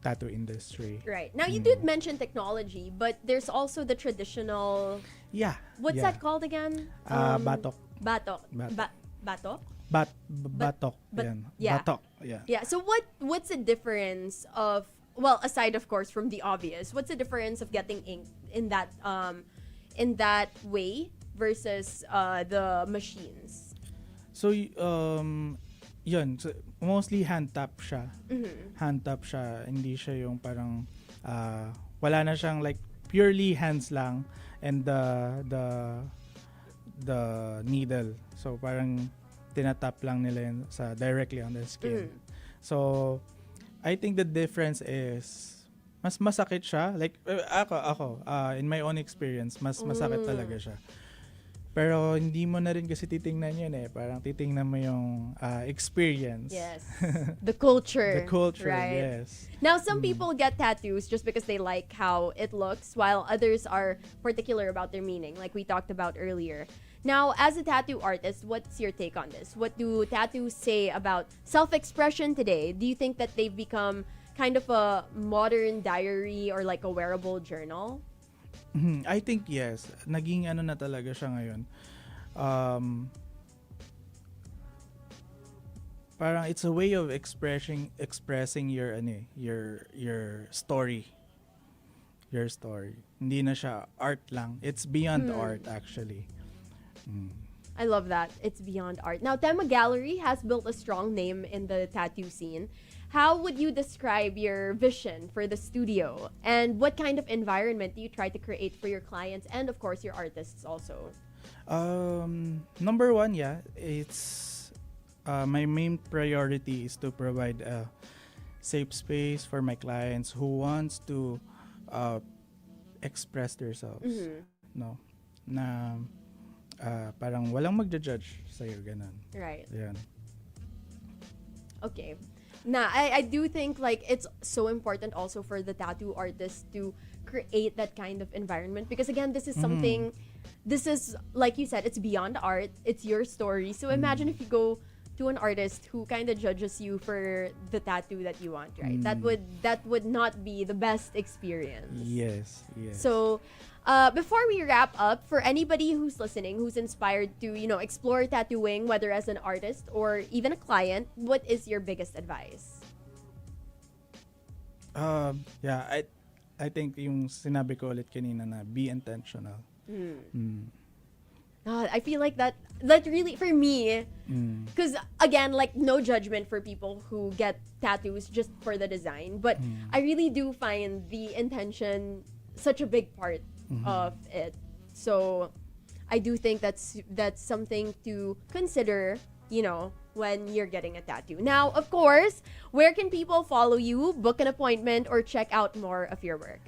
tattoo industry. Right. Now, you did mention technology, but there's also the traditional... Yeah. What's that called again? Batok. Batok. Batok. Batok? Batok. Yan. Yeah. Batok. Yeah. Yeah. So what's the difference of, well, aside of course from the obvious, what's the difference of getting ink in that way versus the machines? So yun, so mostly hand tap siya. Hand tap siya, hindi siya yung parang wala na siyang like purely hands lang and the needle. So parang tinatap lang nila yun directly on the skin. So I think the difference is mas masakit siya. Like ako in my own experience, mas masakit talaga siya. Pero hindi mo na rin kasi titingnan yun Parang titingnan mo yung experience. Yes. The culture. The culture, right? yes. Now, some people get tattoos just because they like how it looks, while others are particular about their meaning, like we talked about earlier. Now, as a tattoo artist, what's your take on this? What do tattoos say about self-expression today? Do you think that they've become kind of a modern diary or like a wearable journal? I think yes. Naging na talaga siya ngayon. Parang it's a way of expressing your story. Your story. Hindi na siya art lang. It's beyond art actually. I love that. It's beyond art. Now, Tema Gallery has built a strong name in the tattoo scene. How would you describe your vision for the studio? And what kind of environment do you try to create for your clients and, of course, your artists also? Number one, it's my main priority is to provide a safe space for my clients who wants to express themselves. No? Na parang walang magja-judge sa'yo, ganun. Right. Yan. Okay. Nah, I do think like it's so important also for the tattoo artist to create that kind of environment, because again, this is something, this is like you said, it's beyond art, it's your story. So imagine if you go to an artist who kind of judges you for the tattoo that you want, right? That would not be the best experience. Yes. So before we wrap up, for anybody who's listening, who's inspired to, explore tattooing, whether as an artist or even a client, what is your biggest advice? I think yung sinabi ko ulit kanina na be intentional. I feel like that really, for me, because again, like, no judgment for people who get tattoos just for the design, but I really do find the intention such a big part of it. So I do think that's something to consider, you know, when you're getting a tattoo. Now, of course, where can people follow you, book an appointment, or check out more of your work?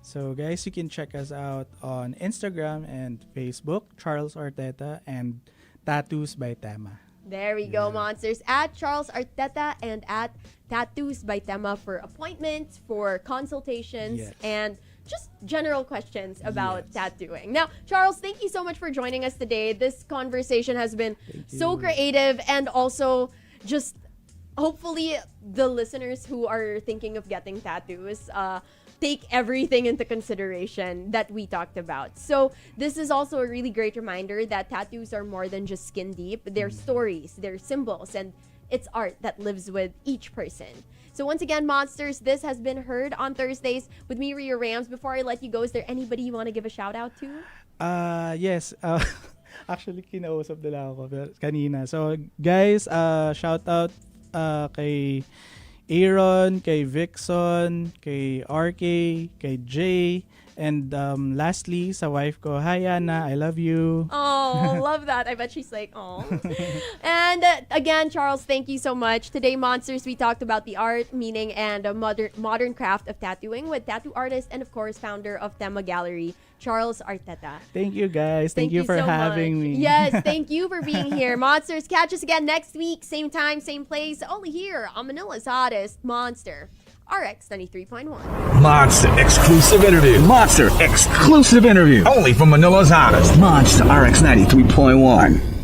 So guys, you can check us out on Instagram and Facebook, Charles Arteta, and Tattoos by Tema. There we go, monsters. At Charles Arteta and at Tattoos by Tema for appointments, for consultations, and just general questions about tattooing. Now, Charles, thank you so much for joining us today. This conversation has been so creative, and also just hopefully the listeners who are thinking of getting tattoos take everything into consideration that we talked about. So this is also a really great reminder that tattoos are more than just skin deep. They're stories, they're symbols, and it's art that lives with each person. So once again, monsters, this has been Heard on Thursdays with me, Ria Rams. Before I let you go, is there anybody you want to give a shout out to? Yes. Actually, kinausap nila ako kanina. So guys, shout out kay Aaron, kay Vixon, kay RK, kay Jay, and lastly, sa wife ko, hi Anna, I love you. Oh, love that. I bet she's like, oh. And again, Charles, thank you so much. Today, monsters, we talked about the art, meaning, and modern craft of tattooing with tattoo artist and, of course, founder of Tema Gallery, Charles Arteta. Thank you, guys. Thank you for so having much. me. Yes, thank you for being here. Monsters, catch us again next week, same time, same place, only here on Manila's hottest Monster RX93.1. Monster exclusive interview. Monster exclusive interview. Only from Manila's hottest. Monster RX93.1.